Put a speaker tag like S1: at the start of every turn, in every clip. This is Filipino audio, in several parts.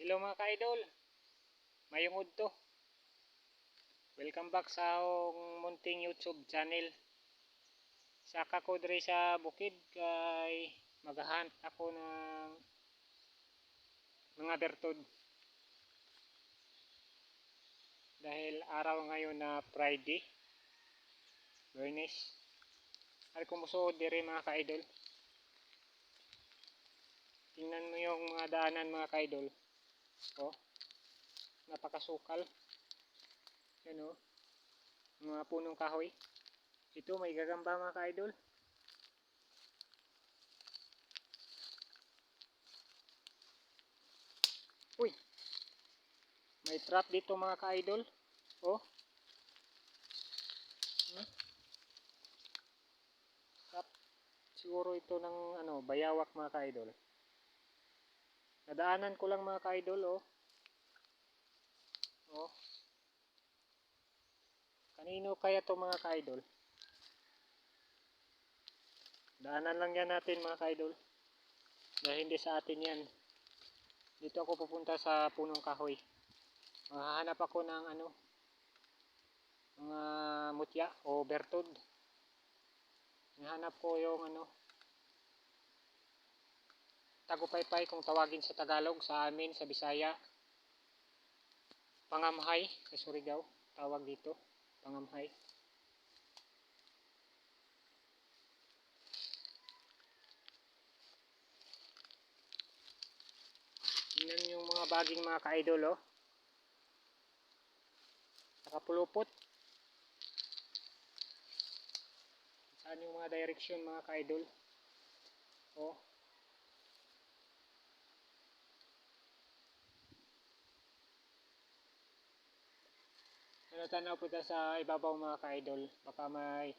S1: Hello mga ka-idol, mayong udto. Welcome back sa akong munting YouTube channel. Saka ko diri sa bukid kay maghahunt ako ng mga bertod. Dahil araw ngayon na Friday, Biyernes. Ay kumusuod diri mga ka-idol. Tingnan mo yung mga daanan mga ka-idol. Oh, napakasukal. Yan oh, mga punong kahoy. Ito may gagamba mga ka-idol. Uy, may trap dito mga ka-idol. Oh, trap. Siguro ito ng bayawak mga ka-idol. Nadaanan ko lang mga ka-idol oh. Oh. Kanino kaya to mga ka-idol? Daanan lang yan natin mga ka-idol. Dahil hindi sa atin yan. Dito ako pupunta sa punong kahoy. Mahahanap ako ng mga mutya o bertod. Hinahanap ko yung tagupaypay kung tawagin sa Tagalog, sa amin sa Bisaya. Pangamhay sa Surigao tawag dito, pangamhay. Tingnan yung mga baging mga ka-idol oh. Nakapulupot. Saan yung mga direction mga ka-idol? Oh. Tanaw po sa ibabaw mga ka-idol. Baka may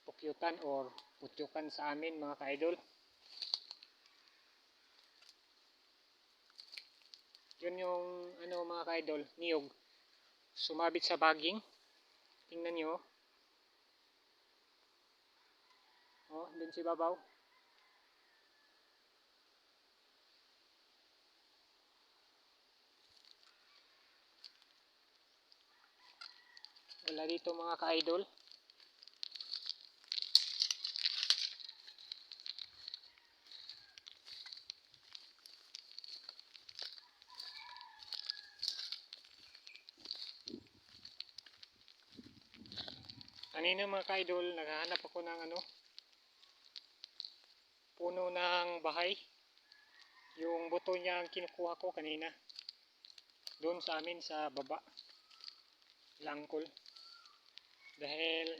S1: pukyutan or putyukan sa amin mga ka-idol. Yun yung mga ka-idol, niyog. Sumabit sa baging. Tingnan nyo. Oh, dun si babaw. Wala dito mga ka-idol. Kanina mga ka-idol, naghahanap ako ng puno ng bahay. Yung buto niya ang kinukuha ko kanina. Doon sa amin sa baba. Langkol. Dahil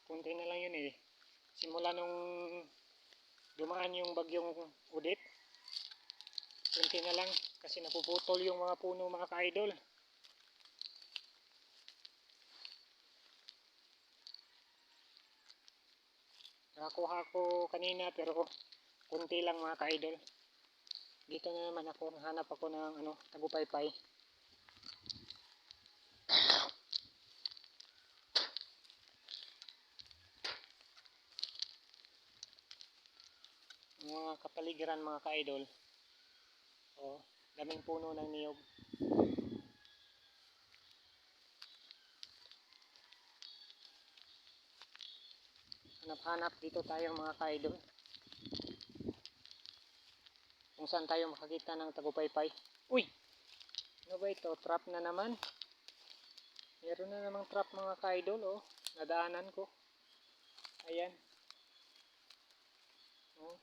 S1: kunti na lang yun eh. Simula nung dumaan yung bagyong Udit, kunti na lang kasi napuputol yung mga puno mga ka-idol. Nakakuha ko kanina pero kunti lang mga ka-idol. Dito na naman ako, hanap ako ng tagupaypay. Mga kapaligiran mga ka-idol. Oh, daming puno ng niyog. Hanap-hanap dito tayo mga ka-idol. Kung saan tayo makakita ng tagupaypay. Uy! Ano ba ito? Trap na naman. Meron na namang trap mga ka-idol oh. Nadaanan ko. Ayan. Oh.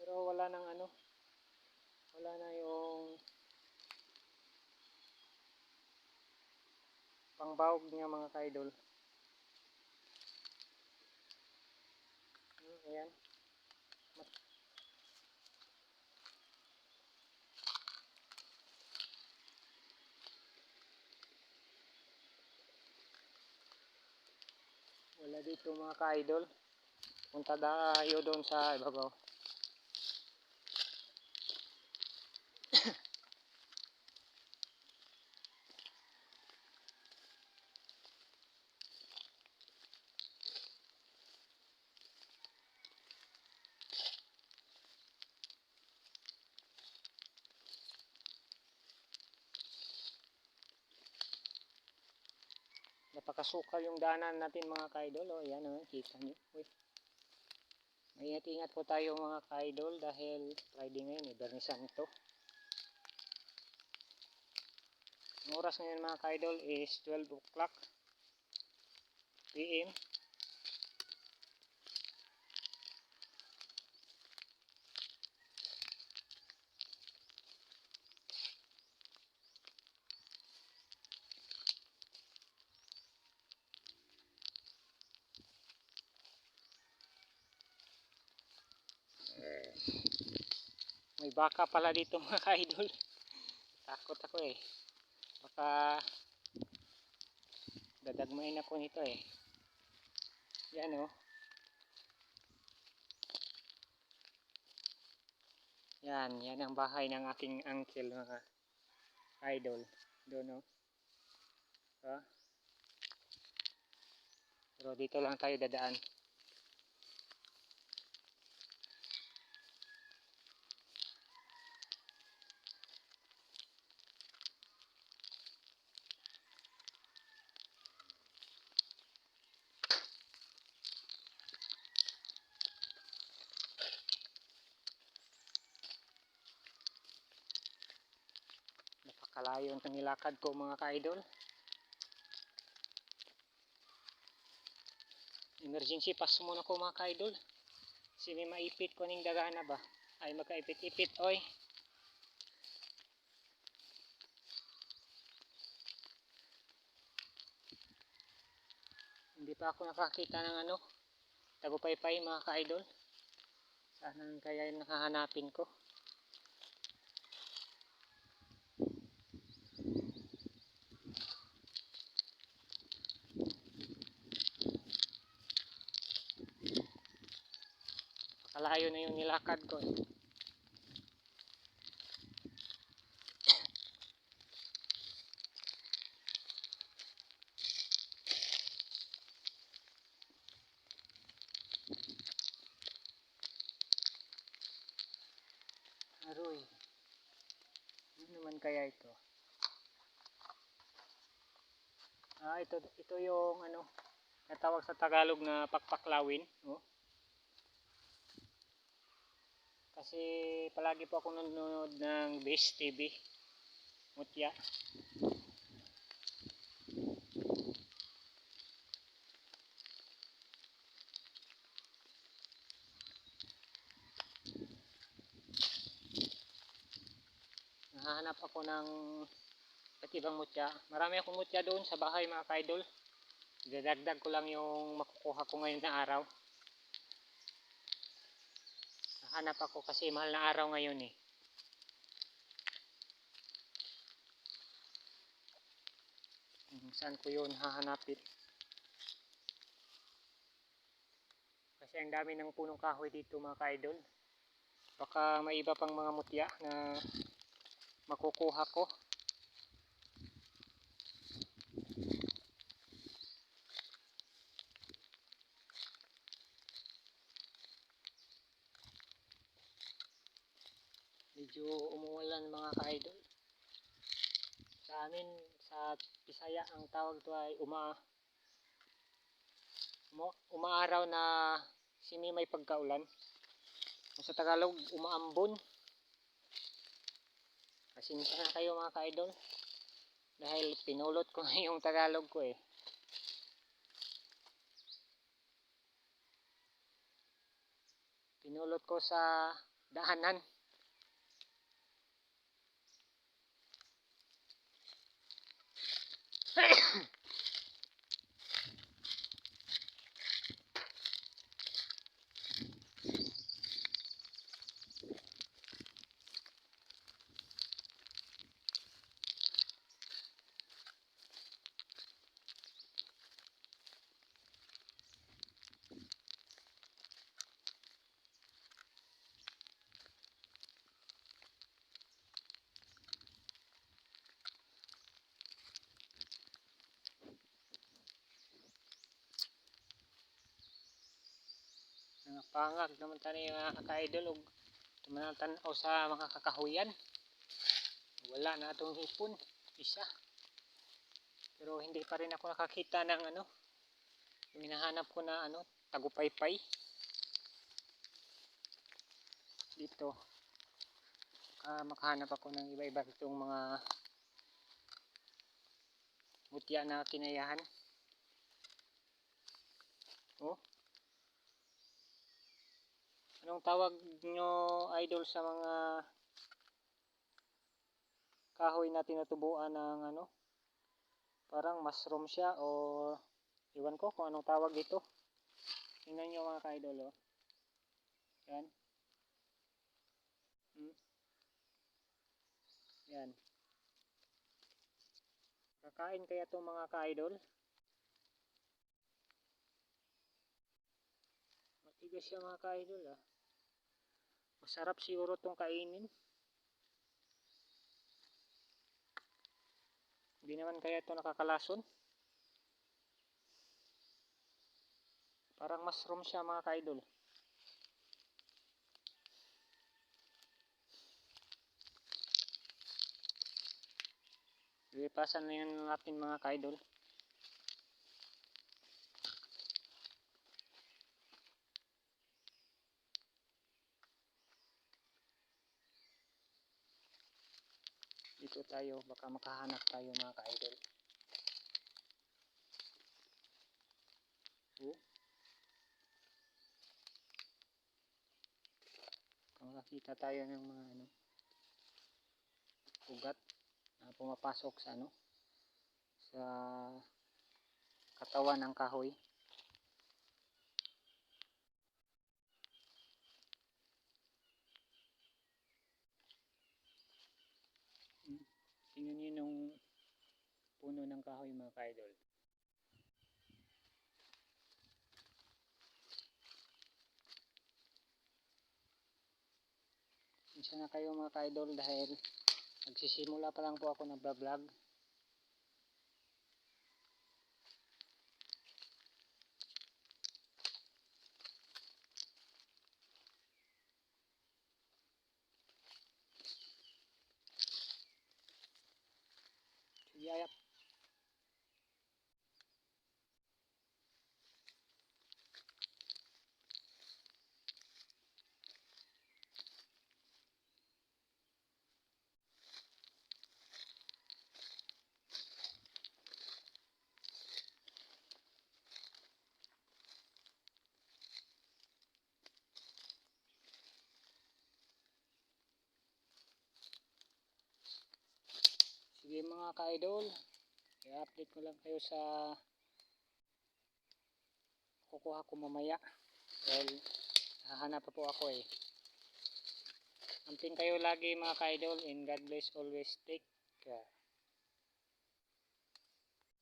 S1: Pero wala nang wala na yung pangbawog niya mga ka-idol. Ayan. Wala dito mga ka-idol. Punta tayo doon sa ibabaw. napakasukal yung daanan natin mga ka-idol. O yan o, kita nyo. Uy. Maingat-ingat po tayo mga ka-idol dahil Friday ngayon, Biyernes Santo. Ang oras ngayon mga ka-idol is 12 o'clock PM. May baka pala dito mga ka-idol. Takot ako eh. Baka dadagmain ako nito eh. Yan o. Yan ang bahay ng aking uncle mga idol. Doon o. Pero dito lang tayo dadaan. Napakalayo ang nilakad ko mga ka-idol. Emergency pass muna ko mga ka-idol. Kasi may maipit ko ning dagana ba. Ay magkaipit-ipit oy. Hindi pa ako nakakita ng ano, tagupay-pay mga ka-idol. Saan kaya yung nakahanapin ko? Kalayo na yung nilakad ko eh. Aroy. Ano naman kaya ito? Ito yung ano, natawag sa Tagalog na pakpaklawin, oh. Kasi palagi po ako nanonood ng Best TV. Mutya. Nahanap ako ng iba't ibang mutya. Marami akong mutya doon sa bahay mga ka-idol. Dadagdag ko lang yung makukuha ko ngayon na araw. Nahanap ako kasi mahal na araw ngayon eh. Saan ko yun hahanapin? Kasi ang dami ng punong kahoy dito mga ka-idol. Baka may iba pang mga mutya na makukuha ko. Medyo umuulan mga ka-idol. Sa amin sa Bisaya ang tawag to ay umaaraw na simi may pagkaulan. Sa Tagalog umaambon. Pasensya na kayo mga ka-idol dahil pinulot ko yung Tagalog ko eh. Pinulot ko sa daanan. Pangag naman tayo mga ka-idol og tumanatan-aw sa mga kakahuyan. Wala na atong hipon isa. Pero hindi pa rin ako nakakita ng ano, yung hinahanap ko na ano, tagupaypay. Dito. Makahanap ako ng iba-iba itong mga butya na kinayahan. Oh. Anong tawag nyo, idol, sa mga kahoy na tinutubuan ng ano? Parang mushroom siya o iwan ko kung anong tawag dito. Tingnan nyo mga ka-idol, oh. Yan. Yan. Kakain kaya itong mga ka-idol? Matigas siya mga ka-idol, ah. Masarap siguro itong kainin. Hindi naman kaya ito nakakalason. Parang mushroom siya mga ka-idol. Ipasan na yan natin mga ka-idol. Dito tayo, baka makahanap tayo mga ka-idol. Oh. Baka makakita tayo ng mga ano, ugat na pumapasok sa ano, sa katawan ng kahoy. Tingnan nyo yung puno ng kahoy mga ka-idol. Isa na kayo mga ka-idol dahil nagsisimula pa lang po ako ng vlog. Sige, ayap. Sige mga ka-idol, i-update ko lang kayo sa kukuha ko mamaya dahil hahanap pa po ako eh. Amping kayo lagi mga ka-idol, and God bless always. Take care.